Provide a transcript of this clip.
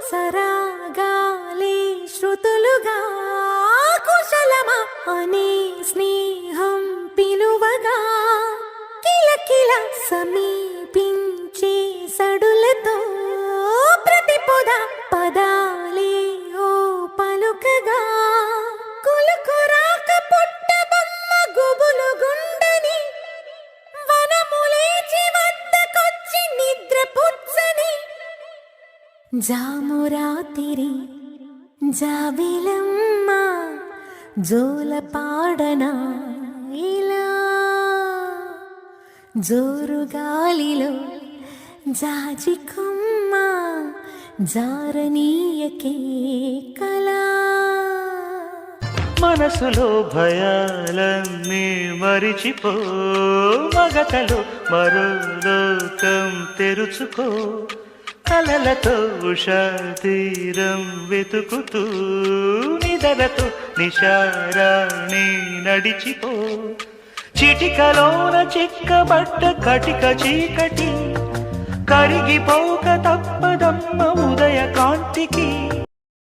సరాగాలే శృతులుగా కుశలమా అనే స్నేహం పిలువగా కిలకిల సమీపించే సడులతో ప్రతి పొద పదాలే ఓ పలుకగా కులుకురాక పుట్టబొమ్మ గుబులు గుండని వనములేచి వద్దకొచ్చి నిద్ర పుచ్చని జామురాతిరి జాబిలమ్మ జోల పాడనా ఇలా జోరు గాలిలో జాజి కొమ్మ జారనీయకే కళా మనసులో భయాలన్నీ మరిచిపో మగతలో మరో లోకం తెరుచుకో కలలతో ఉషా తీరం వెతుకుతూ నిదలతో నిశారాణి నడిచిపో చిటికలోన చిక్కబడ్డ కటిక చీకటి కరిగిపోక తప్పదమ్మ ఉదయ కాంతికి